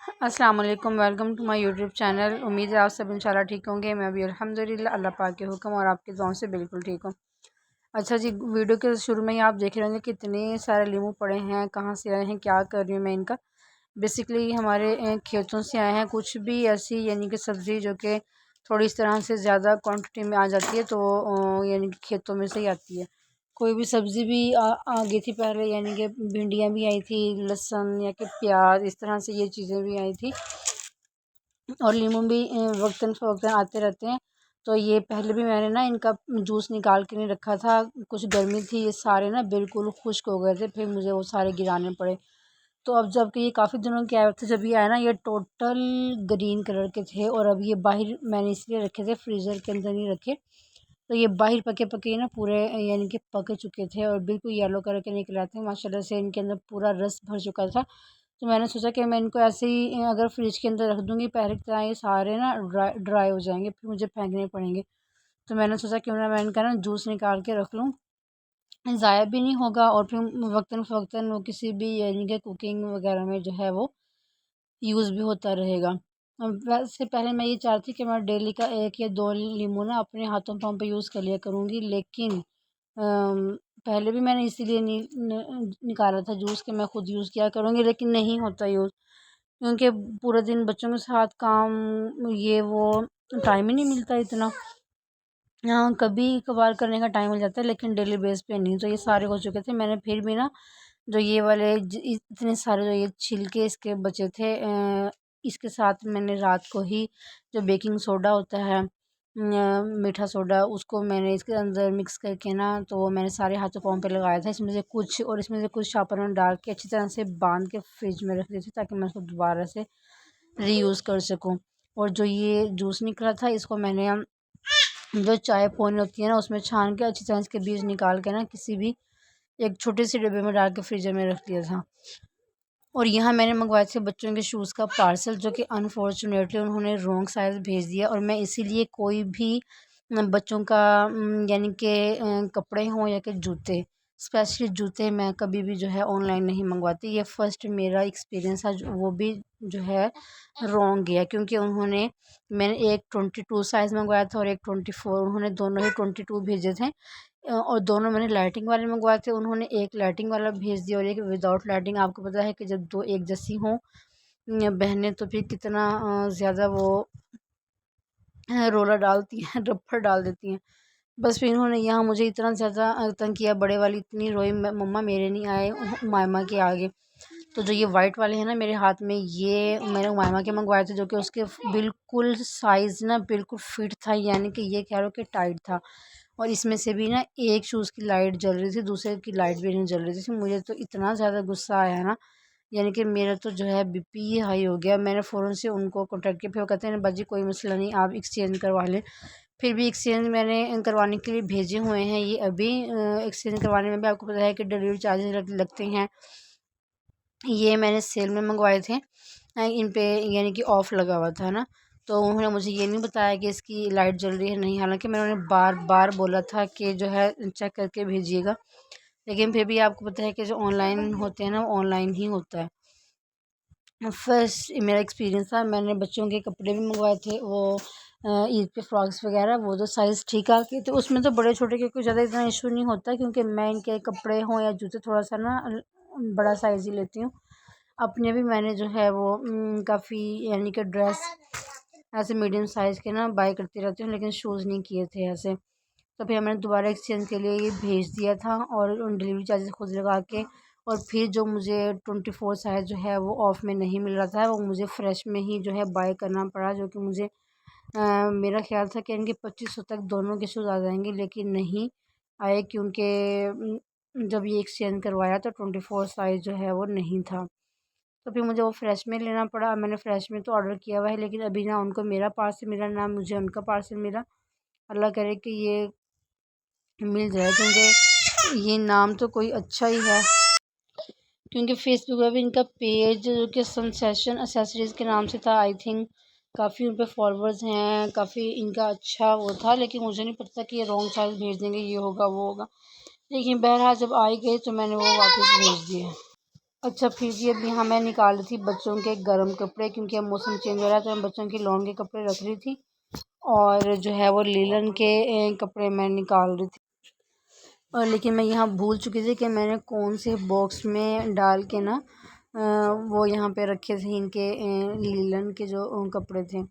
अस्सलाम वालेकुम, welcome to my YouTube channel. उम्मीद है आप सब इंशाल्लाह ठीक होंगे। मैं भी अल्हम्दुलिल्लाह अल्लाह पाक के हुक्म और आपके दुआओं से बिल्कुल ठीक हूँ। अच्छा जी, वीडियो के शुरू में ही आप देख रहे होंगे कितने सारे लीमू पड़े हैं, कहाँ से आए हैं, क्या कर रही हूँ मैं इनका। बेसिकली हमारे खेतों से आए हैं। कुछ भी ऐसी यानी कि सब्ज़ी जो कि थोड़ी इस तरह से ज़्यादा क्वांटिटी में आ जाती है तो यानी कि खेतों में से ही आती है। कोई भी सब्ज़ी भी आ गई थी पहले, यानी कि भिंडियाँ भी आई थी, लहसुन या कि प्याज, इस तरह से ये चीज़ें भी आई थी। और लीमू भी वक्तन फ़वक्तन आते रहते हैं। तो ये पहले भी मैंने ना इनका जूस निकाल के नहीं रखा था, कुछ गर्मी थी, ये सारे ना बिल्कुल खुश्क हो गए थे, फिर मुझे वो सारे गिराने पड़े। तो अब जबकि ये काफ़ी दिनों के आए थे, जब ये आए ना ये टोटल ग्रीन कलर के थे। और अब ये बाहर मैंने इसलिए रखे थे, फ्रीज़र के अंदर नहीं रखे। तो ये बाहर पके पके ना पूरे यानी कि पक चुके थे और बिल्कुल येलो कलर के निकल आते हैं माशाल्लाह से। इनके अंदर पूरा रस भर चुका था। तो मैंने सोचा कि मैं इनको ऐसे ही अगर फ्रिज के अंदर रख दूँगी पहले की तरह, ये सारे ना ड्राई हो जाएंगे, फिर मुझे फेंकने पड़ेंगे। तो मैंने सोचा क्यों ना मैं इनका ना जूस निकाल के रख लूँ, ज़ाया भी नहीं होगा और फिर वक्तन फ़वक्तन वो किसी भी यानी कि कुकिंग वगैरह में जो है वो यूज़ भी होता रहेगा। वैसे पहले मैं ये चाहती कि मैं डेली का 1 या 2 नींबू ना अपने हाथों पाँव पे यूज़ कर लिया करूँगी, लेकिन पहले भी मैंने इसीलिए निकाला था जूस कि मैं खुद यूज़ किया करूँगी, लेकिन नहीं होता यूज़, क्योंकि पूरा दिन बच्चों के साथ काम ये वो टाइम ही नहीं मिलता इतना। हाँ, कभी कभार करने का टाइम मिल जाता है, लेकिन डेली बेस पे नहीं। तो ये सारे हो चुके थे, मैंने फिर भी ना जो ये वाले इतने सारे जो ये छिलके इसके बचे थे, इसके साथ मैंने रात को ही जो बेकिंग सोडा होता है, मीठा सोडा, उसको मैंने इसके अंदर मिक्स करके ना तो वो मैंने सारे हाथों पाँव पे लगाया था। इसमें से कुछ शार्पनर में डाल के अच्छी तरह से बांध के फ्रिज में रख दी थी, ताकि मैं उसको दोबारा से रीयूज़ कर सकूँ। और जो ये जूस निकला था इसको मैंने जो चाय पोनी होती है ना उसमें छान के अच्छी तरह इसके बीज निकाल के ना किसी भी एक छोटे से डिब्बे में डाल के फ्रीजर में रख दिया था। और यहाँ मैंने मंगवाए थे बच्चों के शूज़ का पार्सल, जो कि अनफॉर्चुनेटली उन्होंने रॉन्ग साइज़ भेज दिया। और मैं इसीलिए कोई भी बच्चों का यानी कि कपड़े हों या कि जूते, स्पेशली जूते मैं कभी भी जो है ऑनलाइन नहीं मंगवाती। ये फ़र्स्ट मेरा एक्सपीरियंस है, वो भी जो है रॉन्ग गया, क्योंकि मैंने एक 22 साइज़ मंगवाया था और एक 24, उन्होंने दोनों ही 22 भेजे थे। और दोनों मैंने लाइटिंग वाले मंगवाए थे, उन्होंने एक लाइटिंग वाला भेज दिया और एक विदाउट लाइटिंग। आपको पता है कि जब 2 एक जैसी हों बहनें तो फिर कितना ज़्यादा वो रोला डालती हैं, रफ़्फ़र डाल देती हैं। बस फिर इन्होंने यहाँ मुझे इतना ज़्यादा तंग किया, बड़े वाली इतनी रोई, मम्मा मेरे नहीं आए उमाइमा के आगे। तो जो ये वाइट वाले हैं ना मेरे हाथ में, ये मैंने उमाइमा के मंगवाए थे, जो कि उसके बिल्कुल साइज़ ना बिल्कुल फिट था, यानी कि ये कह लो कि टाइट था। और इसमें से भी ना एक शूज़ की लाइट जल रही थी, दूसरे की लाइट भी नहीं जल रही थी। मुझे तो इतना ज़्यादा गुस्सा आया ना, यानी कि मेरा तो जो है बीपी ही हाई हो गया। मैंने फ़ौरन से उनको कॉन्टैक्ट किया, फिर वो कहते हैं बाजी कोई मसला नहीं, आप एक्सचेंज करवा लें। फिर भी एक्सचेंज मैंने करवाने के लिए भेजे हुए हैं। ये अभी एक्सचेंज करवाने में भी आपको पता है कि डिलीवरी चार्जेस लगते हैं। ये मैंने सेल में मंगवाए थे, इन पे यानी कि ऑफ़ लगा हुआ था ना, तो उन्होंने मुझे ये नहीं बताया कि इसकी लाइट जल रही है नहीं, हालांकि मैंने उन्हें बार बार बोला था कि जो है चेक करके भेजिएगा, लेकिन फिर भी आपको पता है कि जो ऑनलाइन होते हैं ना वो ऑनलाइन ही होता है। फर्स्ट मेरा एक्सपीरियंस था। मैंने बच्चों के कपड़े भी मंगवाए थे, वो ईद पे फ्रॉक्स वगैरह, वो तो साइज़ ठीक आ गए थे, उसमें तो बड़े छोटे के कोई ज़्यादा इतना इशू नहीं होता, क्योंकि मैं इनके कपड़े हों या जूते थोड़ा सा ना बड़ा साइज़ ही लेती हूँ। अपने भी मैंने जो है वो काफ़ी यानी कि ड्रेस ऐसे मीडियम साइज़ के ना बाय करती रहती हूँ, लेकिन शूज़ नहीं किए थे ऐसे। तो फिर मैंने दोबारा एक्सचेंज के लिए ये भेज दिया था और उन डिलीवरी चार्जेस खुद लगा के। और फिर जो मुझे 24 साइज़ जो है वो ऑफ़ में नहीं मिल रहा था, वो मुझे फ्रेश में ही जो है बाय करना पड़ा, जो कि मुझे मेरा ख़्याल था कि इनके 2500 तक दोनों के शूज़ आ जाएंगे, लेकिन नहीं आए, क्योंकि जब ये एक्सचेंज करवाया तो 24 साइज़ जो है वो नहीं था। तो फिर मुझे वो फ्रेश में लेना पड़ा। मैंने फ्रेश में तो ऑर्डर किया हुआ है, लेकिन अभी ना उनको मेरा पार्सल मिला ना मुझे उनका पार्सल मिला। अल्लाह करे कि ये मिल जाए, क्योंकि ये नाम तो कोई अच्छा ही है, क्योंकि फेसबुक पे भी इनका पेज जो कि सेंसेशन एक्सेसरीज़ के नाम से था, आई थिंक काफ़ी उन पे फॉलोअर्स हैं, काफ़ी इनका अच्छा वो था, लेकिन मुझे नहीं पता कि ये रॉन्ग साइज़ भेज देंगे, ये होगा वो होगा। लेकिन बहरहाल जब आ ही गए तो मैंने वो वापस भेज दिए। अच्छा फिर जी अभी यहाँ मैं निकाल रही थी बच्चों के गर्म कपड़े, क्योंकि अब मौसम चेंज हो रहा है तो मैं बच्चों के लॉन के कपड़े रख रही थी और जो है वो लीलन के कपड़े मैं निकाल रही थी। और लेकिन मैं यहाँ भूल चुकी थी कि मैंने कौन से बॉक्स में डाल के ना वो यहाँ पे रखे थे इनके लीलन के जो कपड़े थे।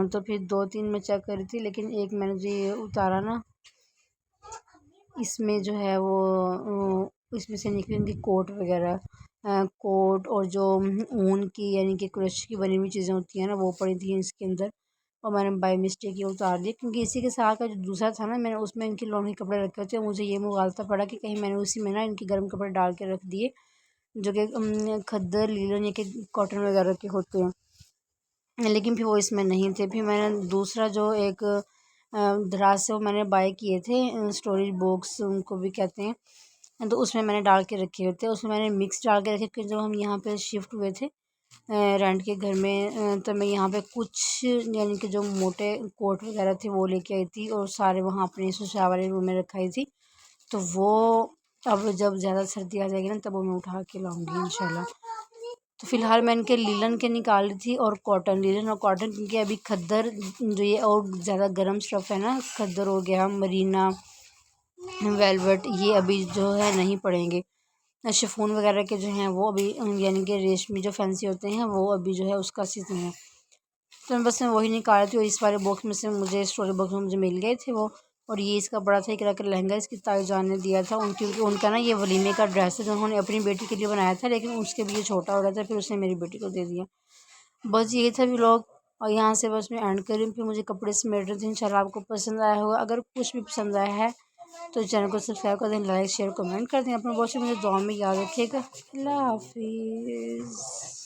तो फिर 2-3 मैं चेक कर रही थी, लेकिन एक मैंने जो ये उतारा ना, इसमें जो है वो इसमें से निकली इनकी कोट वगैरह, कोट और जो ऊन की यानी कि क्रश की बनी हुई चीज़ें होती हैं ना, वो पड़ी थी इसके अंदर। और मैंने बाय मिस्टेक ये उतार दिया, क्योंकि इसी के साथ का जो दूसरा था ना, मैंने उसमें इनके लॉन्ग के कपड़े रखे थे। मुझे ये मुगालता पड़ा कि कहीं मैंने उसी में ना इनके गर्म कपड़े डाल के रख दिए, जो कि खद्दर लीलन या कि कॉटन वगैरह के होते हैं, लेकिन फिर वो इसमें नहीं थे। फिर मैंने दूसरा जो एक दराज से वो मैंने बाय किए थे, स्टोरेज बॉक्स उनको भी कहते हैं, तो उसमें मैंने डाल के रखे हुए थे। उसमें मैंने मिक्स डाल के रखे, क्योंकि जब हम यहाँ पे शिफ्ट हुए थे रेंट के घर में, तो मैं यहाँ पे कुछ यानी कि जो मोटे कोट वगैरह थे वो लेके आई थी और सारे वहाँ अपने सुसरा वाले रूम में रखाई थी। तो वो अब जब ज़्यादा सर्दी आ जाएगी ना, तब वो मैं उठा के लाऊंगी इंशाल्लाह। तो फ़िलहाल मैं इनके लीलन के निकाल रही थी और कॉटन, लीलन और कॉटन, क्योंकि अभी खद्दर जो ये और ज़्यादा गर्म स्टफ़ है ना, खद्दर हो गया, मरीना, वेलवेट, ये अभी जो है नहीं पड़ेंगे। शिफॉन वगैरह के जो हैं वो अभी यानी कि रेशमी जो फैंसी होते हैं वो अभी जो है उसका सीज़न है। तो मैं वही निकाल रही थी, और इस वाले बॉक्स में से मुझे स्टोरेज बॉक्स में मुझे मिल गए थे वो। और ये इसका बड़ा था, एक का लहंगा इसकी ताई जान ने दिया था उनकी, उनका ना ये वलीमे का ड्रेस है जो उन्होंने अपनी बेटी के लिए बनाया था, लेकिन उसके भी ये छोटा हो रहा था, फिर उसने मेरी बेटी को दे दिया। बस यही था व्लॉग, और यहाँ से बस मैं एंड कर रही हूँ। फिर मुझे कपड़े समेट रहे थे। इंशाल्लाह आपको पसंद आया होगा। अगर कुछ भी पसंद आया है तो चैनल को सब्सक्राइब कर दें, लाइक शेयर कमेंट कर दें। अपने बहुत से मुझे दुआ में याद रखिएगा। अल्लाह हाफिज़।